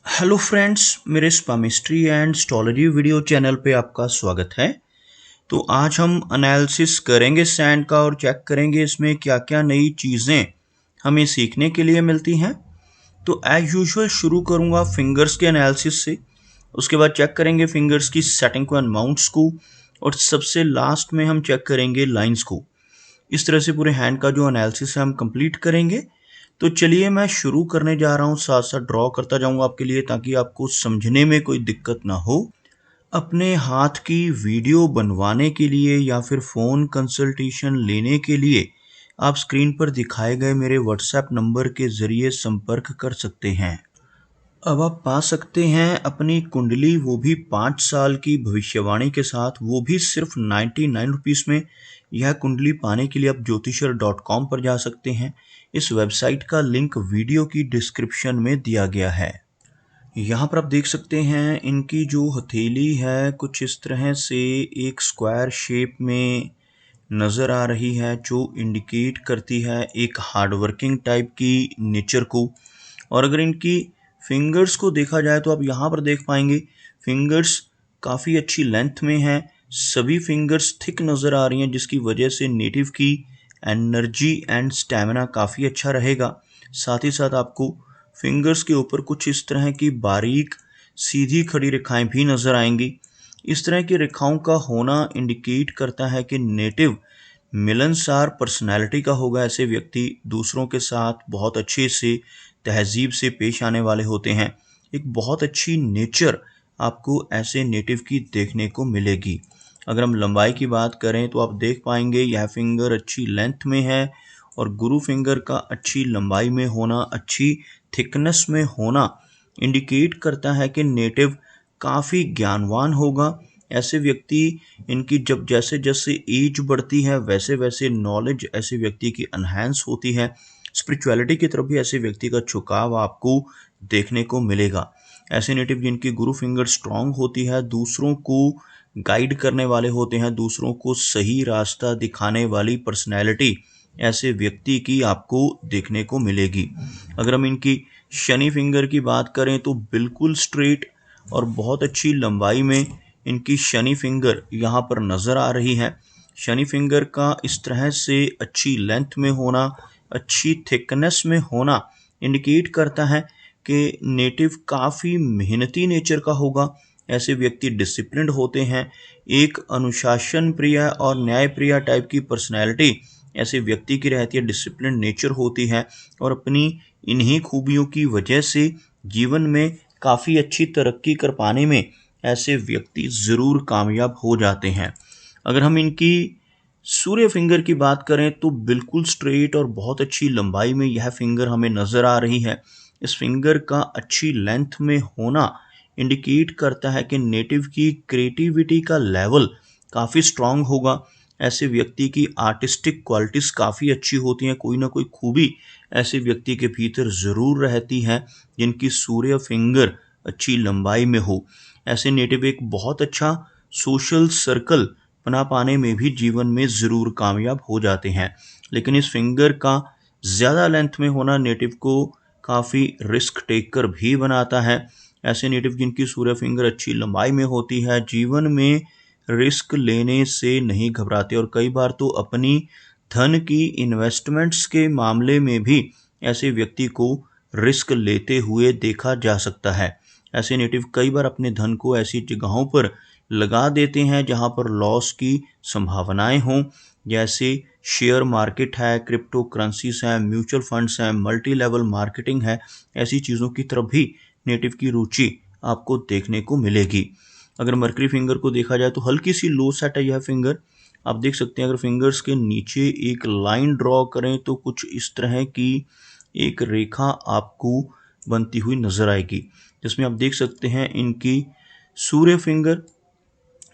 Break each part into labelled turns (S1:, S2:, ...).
S1: Hello friends, मेरे स्पामिस्ट्री and astrology video channel पे आपका स्वागत है। तो आज हम एनालिसिस करेंगे सैंड का और चेक करेंगे इसमें क्या क्या नई चीज़ें हमें सीखने के लिए मिलती हैं। तो एज यूजुअल शुरू करूँगा फिंगर्स के एनालिसिस से, उसके बाद चेक करेंगे फिंगर्स की सेटिंग को एंड माउंट्स को, और सबसे लास्ट में हम चेक करेंगे लाइंस को। इस तरह से पूरे हैंड का जो एनालिसिस है हम कंप्लीट करेंगे। तो चलिए मैं शुरू करने जा रहा हूँ, साथ साथ ड्रॉ करता जाऊँगा आपके लिए ताकि आपको समझने में कोई दिक्कत ना हो। अपने हाथ की वीडियो बनवाने के लिए या फिर फ़ोन कंसल्टेशन लेने के लिए आप स्क्रीन पर दिखाए गए मेरे व्हाट्सएप नंबर के ज़रिए संपर्क कर सकते हैं। अब आप पा सकते हैं अपनी कुंडली, वो भी 5 साल की भविष्यवाणी के साथ, वो भी सिर्फ 99 रुपीज़ में। यह कुंडली पाने के लिए आप ज्योतिषर.com पर जा सकते हैं। इस वेबसाइट का लिंक वीडियो की डिस्क्रिप्शन में दिया गया है। यहाँ पर आप देख सकते हैं इनकी जो हथेली है कुछ इस तरह से एक स्क्वायर शेप में नज़र आ रही है, जो इंडिकेट करती है एक हार्डवर्किंग टाइप की नेचर को। और अगर इनकी फिंगर्स को देखा जाए तो आप यहाँ पर देख पाएंगे फिंगर्स काफ़ी अच्छी लेंथ में हैं। सभी फिंगर्स थिक नज़र आ रही हैं, जिसकी वजह से नेटिव की एनर्जी एंड स्टैमिना काफ़ी अच्छा रहेगा। साथ ही साथ आपको फिंगर्स के ऊपर कुछ इस तरह की बारीक सीधी खड़ी रेखाएं भी नज़र आएंगी। इस तरह की रेखाओं का होना इंडिकेट करता है कि नेटिव मिलनसार पर्सनैलिटी का होगा। ऐसे व्यक्ति दूसरों के साथ बहुत अच्छे से तहजीब से पेश आने वाले होते हैं। एक बहुत अच्छी नेचर आपको ऐसे नेटिव की देखने को मिलेगी। अगर हम लंबाई की बात करें तो आप देख पाएंगे यह फिंगर अच्छी लेंथ में है, और गुरु फिंगर का अच्छी लंबाई में होना, अच्छी थिकनेस में होना इंडिकेट करता है कि नेटिव काफ़ी ज्ञानवान होगा। ऐसे व्यक्ति, इनकी जब जैसे जैसे एज बढ़ती है वैसे वैसे नॉलेज ऐसे व्यक्ति की एनहांस होती है। स्पिरिचुअलिटी की तरफ भी ऐसे व्यक्ति का झुकाव आपको देखने को मिलेगा। ऐसे नेटिव जिनकी गुरु फिंगर स्ट्रांग होती है, दूसरों को गाइड करने वाले होते हैं, दूसरों को सही रास्ता दिखाने वाली पर्सनैलिटी ऐसे व्यक्ति की आपको देखने को मिलेगी। अगर हम इनकी शनि फिंगर की बात करें तो बिल्कुल स्ट्रेट और बहुत अच्छी लंबाई में इनकी शनि फिंगर यहाँ पर नज़र आ रही है। शनि फिंगर का इस तरह से अच्छी लेंथ में होना, अच्छी थिकनेस में होना इंडिकेट करता है कि नेटिव काफ़ी मेहनती नेचर का होगा। ऐसे व्यक्ति डिसिप्लिन्ड होते हैं। एक अनुशासन प्रिय और न्याय प्रिय टाइप की पर्सनैलिटी ऐसे व्यक्ति की रहती है, डिसिप्लिन नेचर होती है, और अपनी इन्हीं खूबियों की वजह से जीवन में काफ़ी अच्छी तरक्की कर पाने में ऐसे व्यक्ति ज़रूर कामयाब हो जाते हैं। अगर हम इनकी सूर्य फिंगर की बात करें तो बिल्कुल स्ट्रेट और बहुत अच्छी लंबाई में यह फिंगर हमें नज़र आ रही है। इस फिंगर का अच्छी लेंथ में होना इंडिकेट करता है कि नेटिव की क्रिएटिविटी का लेवल काफ़ी स्ट्रांग होगा। ऐसे व्यक्ति की आर्टिस्टिक क्वालिटीज़ काफ़ी अच्छी होती हैं। कोई ना कोई खूबी ऐसे व्यक्ति के भीतर ज़रूर रहती है जिनकी सूर्य फिंगर अच्छी लंबाई में हो। ऐसे नेटिव एक बहुत अच्छा सोशल सर्कल बना पाने में भी जीवन में ज़रूर कामयाब हो जाते हैं। लेकिन इस फिंगर का ज़्यादा लेंथ में होना नेटिव को काफ़ी रिस्क टेकर भी बनाता है। ऐसे नेटिव जिनकी सूर्य फिंगर अच्छी लंबाई में होती है जीवन में रिस्क लेने से नहीं घबराते, और कई बार तो अपनी धन की इन्वेस्टमेंट्स के मामले में भी ऐसे व्यक्ति को रिस्क लेते हुए देखा जा सकता है। ऐसे नेटिव कई बार अपने धन को ऐसी जगहों पर लगा देते हैं जहां पर लॉस की संभावनाएं हों, जैसे शेयर मार्केट है, क्रिप्टो करेंसीज हैं, म्यूचुअल फंड्स हैं, मल्टी लेवल मार्केटिंग है। ऐसी चीज़ों की तरफ भी नेटिव की रुचि आपको देखने को मिलेगी। अगर मर्करी फिंगर को देखा जाए तो हल्की सी लो सेट है यह फिंगर। आप देख सकते हैं अगर फिंगर्स के नीचे एक लाइन ड्रॉ करें तो कुछ इस तरह की एक रेखा आपको बनती हुई नजर आएगी, जिसमें आप देख सकते हैं इनकी सूर्य फिंगर,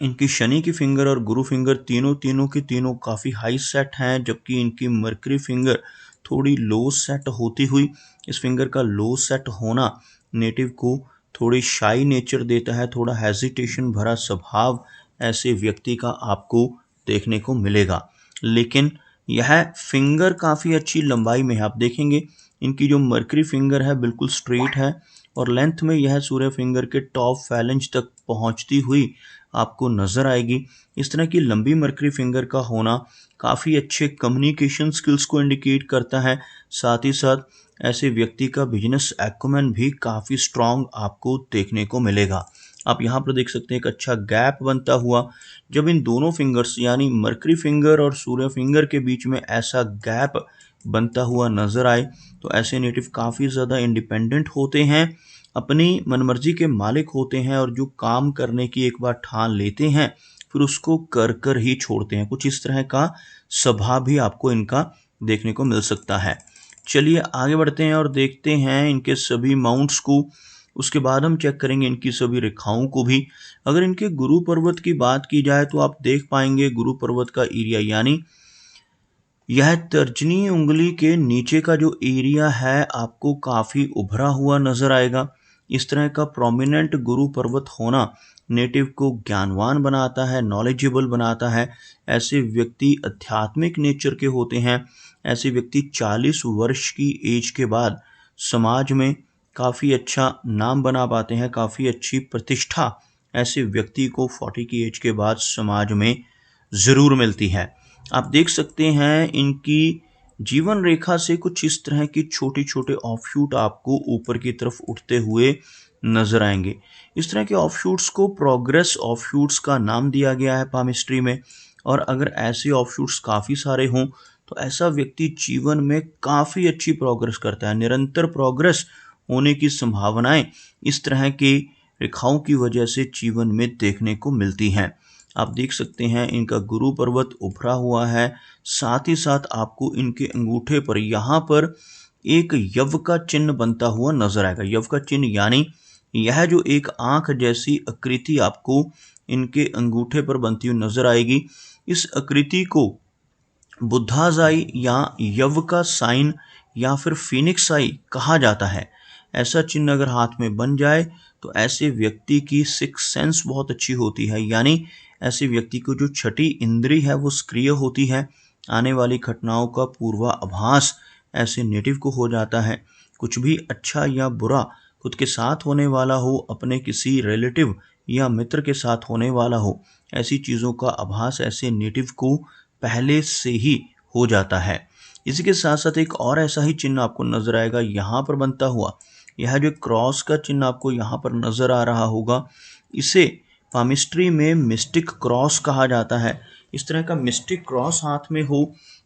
S1: इनकी शनि की फिंगर और गुरु फिंगर तीनों की तीनों काफ़ी हाई सेट हैं, जबकि इनकी मर्करी फिंगर थोड़ी लो सेट होती हुई। इस फिंगर का लो सेट होना नेटिव को थोड़ी शाई नेचर देता है, थोड़ा हेजिटेशन भरा स्वभाव ऐसे व्यक्ति का आपको देखने को मिलेगा। लेकिन यह फिंगर काफ़ी अच्छी लंबाई में है। आप देखेंगे इनकी जो मर्करी फिंगर है बिल्कुल स्ट्रेट है, और लेंथ में यह सूर्य फिंगर के टॉप फैलेंज तक पहुंचती हुई आपको नजर आएगी। इस तरह की लंबी मर्करी फिंगर का होना काफ़ी अच्छे कम्युनिकेशन स्किल्स को इंडिकेट करता है। साथ ही साथ ऐसे व्यक्ति का बिजनेस एक्यूमेन भी काफ़ी स्ट्रांग आपको देखने को मिलेगा। आप यहाँ पर देख सकते हैं एक अच्छा गैप बनता हुआ। जब इन दोनों फिंगर्स यानी मर्करी फिंगर और सूर्य फिंगर के बीच में ऐसा गैप बनता हुआ नजर आए तो ऐसे नेटिव काफ़ी ज़्यादा इंडिपेंडेंट होते हैं, अपनी मनमर्जी के मालिक होते हैं और जो काम करने की एक बार ठान लेते हैं फिर उसको कर कर ही छोड़ते हैं। कुछ इस तरह का स्वभाव भी आपको इनका देखने को मिल सकता है। चलिए आगे बढ़ते हैं और देखते हैं इनके सभी माउंट्स को। उसके बाद हम चेक करेंगे इनकी सभी रेखाओं को भी। अगर इनके गुरु पर्वत की बात की जाए तो आप देख पाएंगे गुरु पर्वत का एरिया यानी यह तर्जनी उंगली के नीचे का जो एरिया है आपको काफ़ी उभरा हुआ नजर आएगा। इस तरह का प्रोमिनेंट गुरु पर्वत होना नेटिव को ज्ञानवान बनाता है, नॉलेजेबल बनाता है। ऐसे व्यक्ति आध्यात्मिक नेचर के होते हैं। ऐसे व्यक्ति 40 वर्ष की एज के बाद समाज में काफ़ी अच्छा नाम बना पाते हैं, काफ़ी अच्छी प्रतिष्ठा ऐसे व्यक्ति को 40 की एज के बाद समाज में ज़रूर मिलती है। आप देख सकते हैं इनकी जीवन रेखा से कुछ इस तरह की छोटे छोटे ऑफशूट आपको ऊपर की तरफ उठते हुए नजर आएंगे। इस तरह के ऑफशूट्स को प्रोग्रेस ऑफशूट्स का नाम दिया गया है पामिस्ट्री में। और अगर ऐसे ऑफशूट्स काफ़ी सारे हों तो ऐसा व्यक्ति जीवन में काफ़ी अच्छी प्रोग्रेस करता है। निरंतर प्रोग्रेस होने की संभावनाएं इस तरह की रेखाओं की वजह से जीवन में देखने को मिलती हैं। आप देख सकते हैं इनका गुरु पर्वत उभरा हुआ है। साथ ही साथ आपको इनके अंगूठे पर यहाँ पर एक यव का चिन्ह बनता हुआ नजर आएगा। यव का चिन्ह यानी यह जो एक आंख जैसी आकृति आपको इनके अंगूठे पर बनती हुई नजर आएगी। इस आकृति को बुद्धाज़ आई या यव का साइन या फिर फिनिक्स आई कहा जाता है। ऐसा चिन्ह अगर हाथ में बन जाए तो ऐसे व्यक्ति की सिक्स सेंस बहुत अच्छी होती है, यानी ऐसे व्यक्ति को जो छठी इंद्री है वो सक्रिय होती है। आने वाली घटनाओं का पूर्वाभास ऐसे नेटिव को हो जाता है। कुछ भी अच्छा या बुरा खुद के साथ होने वाला हो, अपने किसी रिलेटिव या मित्र के साथ होने वाला हो, ऐसी चीज़ों का आभास ऐसे नेटिव को पहले से ही हो जाता है। इसी के साथ साथ एक और ऐसा ही चिन्ह आपको नजर आएगा यहाँ पर बनता हुआ। यह जो क्रॉस का चिन्ह आपको यहाँ पर नजर आ रहा होगा, इसे पामिस्ट्री में मिस्टिक क्रॉस कहा जाता है। इस तरह का मिस्टिक क्रॉस हाथ में हो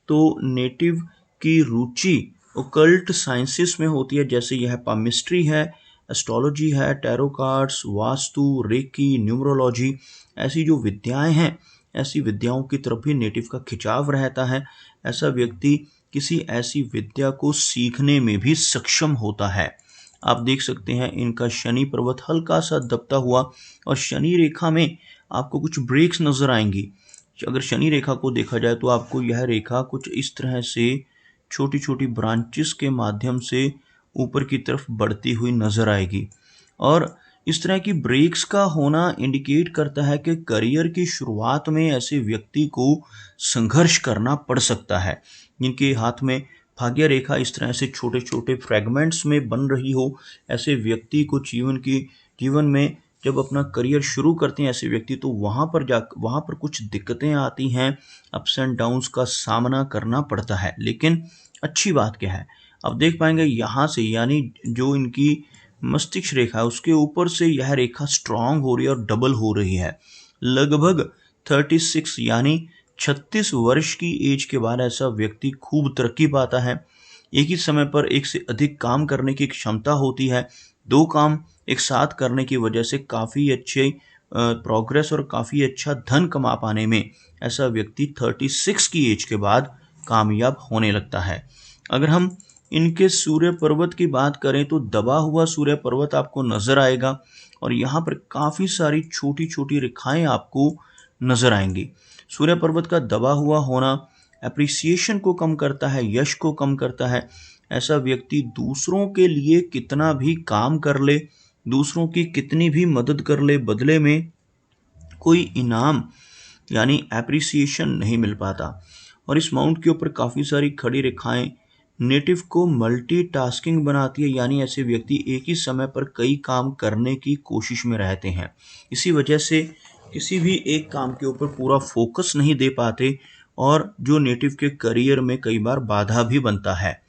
S1: तो नेटिव की रुचि ओकल्ट साइंसेस में होती है। जैसे यह पामिस्ट्री है, एस्ट्रोलॉजी है, tarot cards, vastu, reiki, numerology, ऐसी जो विद्याएं हैं, ऐसी विद्याओं की तरफ भी नेटिव का खिंचाव रहता है। ऐसा व्यक्ति किसी ऐसी विद्या को सीखने में भी सक्षम होता है। आप देख सकते हैं इनका शनि पर्वत हल्का सा दबता हुआ और शनि रेखा में आपको कुछ ब्रेक्स नजर आएंगी। अगर शनि रेखा को देखा जाए तो आपको यह रेखा कुछ इस तरह से छोटी छोटी ब्रांचेस के माध्यम से ऊपर की तरफ बढ़ती हुई नजर आएगी। और इस तरह की ब्रेक्स का होना इंडिकेट करता है कि करियर की शुरुआत में ऐसे व्यक्ति को संघर्ष करना पड़ सकता है। जिनके हाथ में भाग्य रेखा इस तरह से छोटे छोटे फ्रेगमेंट्स में बन रही हो, ऐसे व्यक्ति को जीवन में जब अपना करियर शुरू करते हैं ऐसे व्यक्ति तो वहाँ पर कुछ दिक्कतें आती हैं, अप्स एंड डाउन्स का सामना करना पड़ता है। लेकिन अच्छी बात क्या है, अब देख पाएंगे यहाँ से यानी जो इनकी मस्तिष्क रेखा है उसके ऊपर से यह रेखा स्ट्रांग हो रही है और डबल हो रही है। लगभग 36 यानी 36 वर्ष की एज के बाद ऐसा व्यक्ति खूब तरक्की पाता है। एक ही समय पर एक से अधिक काम करने की क्षमता होती है। दो काम एक साथ करने की वजह से काफ़ी अच्छे प्रोग्रेस और काफ़ी अच्छा धन कमा पाने में ऐसा व्यक्ति 36 की एज के बाद कामयाब होने लगता है। अगर हम इनके सूर्य पर्वत की बात करें तो दबा हुआ सूर्य पर्वत आपको नजर आएगा और यहाँ पर काफ़ी सारी छोटी छोटी रेखाएं आपको नजर आएंगी। सूर्य पर्वत का दबा हुआ होना एप्रिसिएशन को कम करता है, यश को कम करता है। ऐसा व्यक्ति दूसरों के लिए कितना भी काम कर ले, दूसरों की कितनी भी मदद कर ले, बदले में कोई इनाम यानी एप्रिसिएशन नहीं मिल पाता। और इस माउंट के ऊपर काफ़ी सारी खड़ी रेखाएं नेटिव को मल्टीटास्किंग बनाती है, यानी ऐसे व्यक्ति एक ही समय पर कई काम करने की कोशिश में रहते हैं। इसी वजह से किसी भी एक काम के ऊपर पूरा फोकस नहीं दे पाते और जो नेटिव के करियर में कई बार बाधा भी बनता है।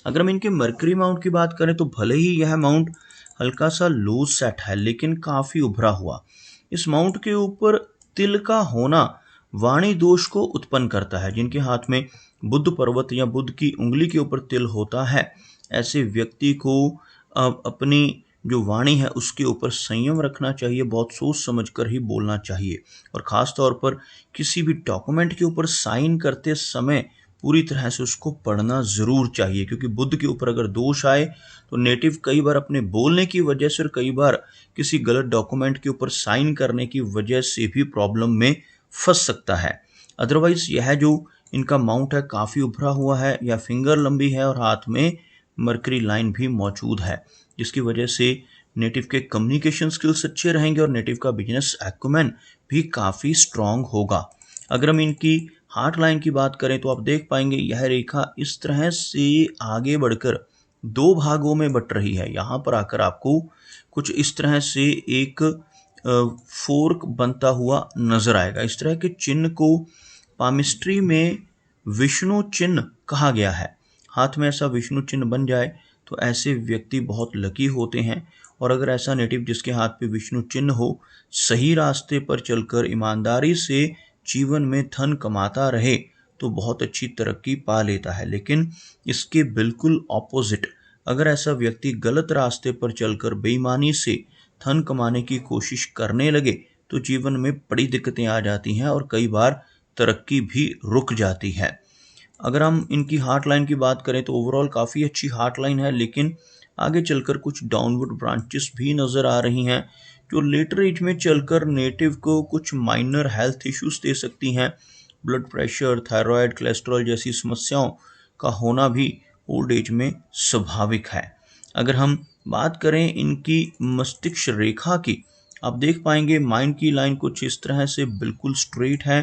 S1: अगर हम इनके मरकरी माउंट की बात करें तो भले ही यह माउंट हल्का सा लूज सेट है लेकिन काफी उभरा हुआ। इस माउंट के ऊपर तिल का होना वाणी दोष को उत्पन्न करता है। जिनके हाथ में बुद्ध पर्वत या बुद्ध की उंगली के ऊपर तिल होता है, ऐसे व्यक्ति को अपनी जो वाणी है उसके ऊपर संयम रखना चाहिए, बहुत सोच समझकर ही बोलना चाहिए और ख़ास तौर पर किसी भी डॉक्यूमेंट के ऊपर साइन करते समय पूरी तरह से उसको पढ़ना ज़रूर चाहिए, क्योंकि बुद्ध के ऊपर अगर दोष आए तो नेटिव कई बार अपने बोलने की वजह से और कई बार किसी गलत डॉक्यूमेंट के ऊपर साइन करने की वजह से भी प्रॉब्लम में फंस सकता है। अदरवाइज यह जो इनका माउंट है काफ़ी उभरा हुआ है या फिंगर लंबी है और हाथ में मरकरी लाइन भी मौजूद है, जिसकी वजह से नेटिव के कम्युनिकेशन स्किल्स अच्छे रहेंगे और नेटिव का बिजनेस एक्यूमेन भी काफ़ी स्ट्रांग होगा। अगर हम इनकी हार्ट लाइन की बात करें तो आप देख पाएंगे यह रेखा इस तरह से आगे बढ़कर दो भागों में बट रही है। यहाँ पर आकर आपको कुछ इस तरह से एक फोर्क बनता हुआ नजर आएगा। इस तरह के चिन्ह को पामिस्ट्री में विष्णु चिन्ह कहा गया है। हाथ में ऐसा विष्णु चिन्ह बन जाए तो ऐसे व्यक्ति बहुत लकी होते हैं और अगर ऐसा नेटिव जिसके हाथ पे विष्णु चिन्ह हो सही रास्ते पर चलकर ईमानदारी से जीवन में धन कमाता रहे तो बहुत अच्छी तरक्की पा लेता है। लेकिन इसके बिल्कुल ऑपोजिट, अगर ऐसा व्यक्ति गलत रास्ते पर चलकर बेईमानी से धन कमाने की कोशिश करने लगे तो जीवन में बड़ी दिक्कतें आ जाती हैं और कई बार तरक्की भी रुक जाती है। अगर हम इनकी हार्ट लाइन की बात करें तो ओवरऑल काफ़ी अच्छी हार्ट लाइन है, लेकिन आगे चलकर कुछ डाउनवर्ड ब्रांचेस भी नज़र आ रही हैं जो लेटर एज में चलकर नेटिव को कुछ माइनर हेल्थ इश्यूज दे सकती हैं। ब्लड प्रेशर, थायराइड, कोलेस्ट्रॉल जैसी समस्याओं का होना भी ओल्ड एज में स्वाभाविक है। अगर हम बात करें इनकी मस्तिष्क रेखा की, आप देख पाएंगे माइंड की लाइन कुछ इस तरह से बिल्कुल स्ट्रेट है,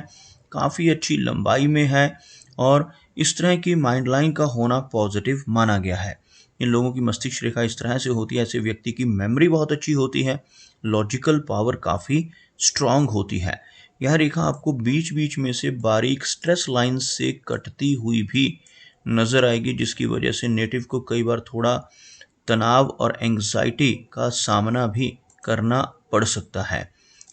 S1: काफ़ी अच्छी लंबाई में है और इस तरह की माइंड लाइन का होना पॉजिटिव माना गया है। इन लोगों की मस्तिष्क रेखा इस तरह से होती है, ऐसे व्यक्ति की मेमोरी बहुत अच्छी होती है, लॉजिकल पावर काफ़ी स्ट्रांग होती है। यह रेखा आपको बीच बीच में से बारीक स्ट्रेस लाइन से कटती हुई भी नज़र आएगी, जिसकी वजह से नेटिव को कई बार थोड़ा तनाव और एंग्जाइटी का सामना भी करना पड़ सकता है।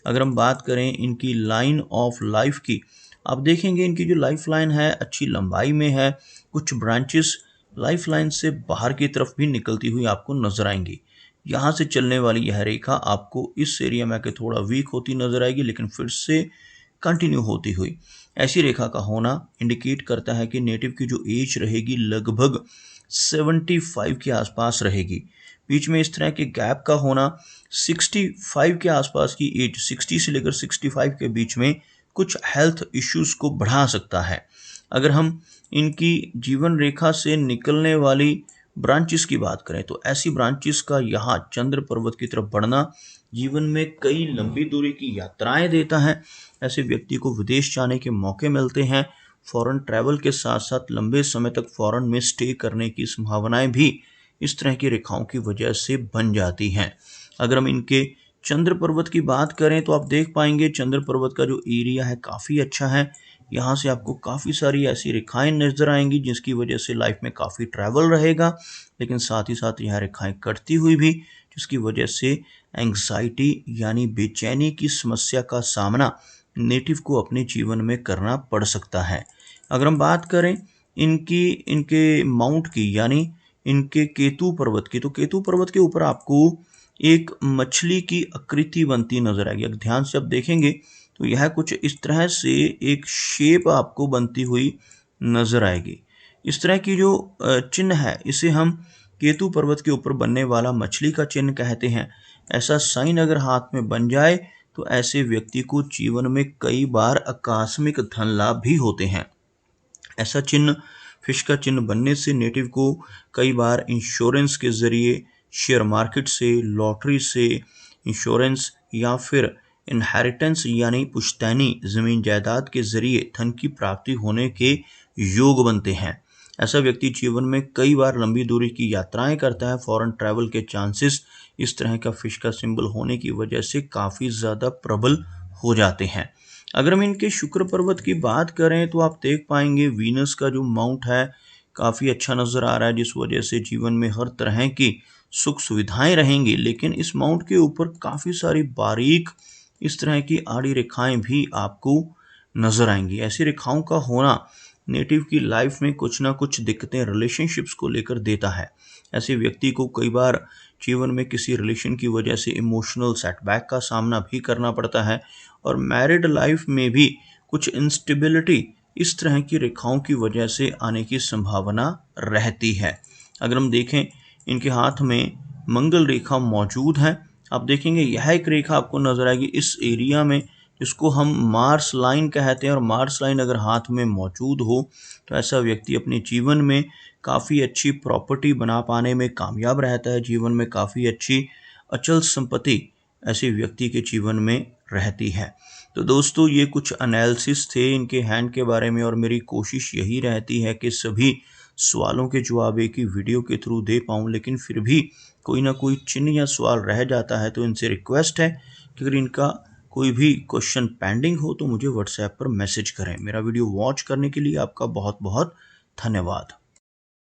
S1: अगर हम बात करें इनकी लाइन ऑफ लाइफ की, आप देखेंगे इनकी जो लाइफ लाइन है अच्छी लंबाई में है, कुछ ब्रांचेस लाइफ लाइन से बाहर की तरफ भी निकलती हुई आपको नजर आएंगी। यहाँ से चलने वाली यह रेखा आपको इस एरिया में आके थोड़ा वीक होती नजर आएगी, लेकिन फिर से कंटिन्यू होती हुई। ऐसी रेखा का होना इंडिकेट करता है कि नेटिव की जो एज रहेगी लगभग 75 के आसपास रहेगी। बीच में इस तरह के गैप का होना 65 के आसपास की एज, 60 से लेकर 65 के बीच में कुछ हेल्थ इश्यूज को बढ़ा सकता है। अगर हम इनकी जीवन रेखा से निकलने वाली ब्रांचेस की बात करें तो ऐसी ब्रांचेस का यहाँ चंद्र पर्वत की तरफ बढ़ना जीवन में कई लंबी दूरी की यात्राएं देता है। ऐसे व्यक्ति को विदेश जाने के मौके मिलते हैं। फॉरेन ट्रैवल के साथ साथ लंबे समय तक फॉरेन में स्टे करने की संभावनाएं भी इस तरह की रेखाओं की वजह से बन जाती हैं। अगर हम इनके चंद्र पर्वत की बात करें तो आप देख पाएंगे चंद्र पर्वत का जो एरिया है काफ़ी अच्छा है। यहाँ से आपको काफ़ी सारी ऐसी रेखाएं नजर आएंगी जिसकी वजह से लाइफ में काफ़ी ट्रैवल रहेगा, लेकिन साथ ही साथ यह रेखाएं कटती हुई भी, जिसकी वजह से एंग्जाइटी यानी बेचैनी की समस्या का सामना नेटिव को अपने जीवन में करना पड़ सकता है। अगर हम बात करें इनके माउंट की यानी इनके केतु पर्वत की, तो केतु पर्वत के ऊपर आपको एक मछली की आकृति बनती नजर आएगी। अगर ध्यान से आप देखेंगे तो यह कुछ इस तरह से एक शेप आपको बनती हुई नजर आएगी। इस तरह की जो चिन्ह है इसे हम केतु पर्वत के ऊपर बनने वाला मछली का चिन्ह कहते हैं। ऐसा साइन अगर हाथ में बन जाए तो ऐसे व्यक्ति को जीवन में कई बार आकस्मिक धन लाभ भी होते हैं। ऐसा चिन्ह, फिश का चिन्ह बनने से नेटिव को कई बार इंश्योरेंस के जरिए, शेयर मार्केट से, लॉटरी से, इंश्योरेंस या फिर इनहेरिटेंस यानी पुश्तैनी जमीन जायदाद के जरिए धन की प्राप्ति होने के योग बनते हैं। ऐसा व्यक्ति जीवन में कई बार लंबी दूरी की यात्राएं करता है। फॉरेन ट्रैवल के चांसेस इस तरह का फिश का सिंबल होने की वजह से काफ़ी ज़्यादा प्रबल हो जाते हैं। अगर हम इनके शुक्र पर्वत की बात करें तो आप देख पाएंगे वीनस का जो माउंट है काफ़ी अच्छा नज़र आ रहा है, जिस वजह से जीवन में हर तरह की सुख सुविधाएं रहेंगी। लेकिन इस माउंट के ऊपर काफ़ी सारी बारीक इस तरह की आड़ी रेखाएं भी आपको नज़र आएंगी। ऐसी रेखाओं का होना नेटिव की लाइफ में कुछ ना कुछ दिक्कतें रिलेशनशिप्स को लेकर देता है। ऐसे व्यक्ति को कई बार जीवन में किसी रिलेशन की वजह से इमोशनल सेटबैक का सामना भी करना पड़ता है और मैरिड लाइफ में भी कुछ इंस्टेबिलिटी इस तरह की रेखाओं की वजह से आने की संभावना रहती है। अगर हम देखें इनके हाथ में मंगल रेखा मौजूद है। आप देखेंगे यह एक रेखा आपको नजर आएगी इस एरिया में, जिसको हम मार्स लाइन कहते हैं। और मार्स लाइन अगर हाथ में मौजूद हो तो ऐसा व्यक्ति अपने जीवन में काफ़ी अच्छी प्रॉपर्टी बना पाने में कामयाब रहता है। जीवन में काफ़ी अच्छी अचल संपत्ति ऐसे व्यक्ति के जीवन में रहती है। तो दोस्तों ये कुछ एनालिसिस थे इनके हैंड के बारे में, और मेरी कोशिश यही रहती है कि सभी सवालों के जवाब एक ही वीडियो के थ्रू दे पाऊँ। लेकिन फिर भी कोई ना कोई चिन्ह या सवाल रह जाता है, तो इनसे रिक्वेस्ट है कि अगर इनका कोई भी क्वेश्चन पेंडिंग हो तो मुझे व्हाट्सएप पर मैसेज करें। मेरा वीडियो वॉच करने के लिए आपका बहुत बहुत धन्यवाद।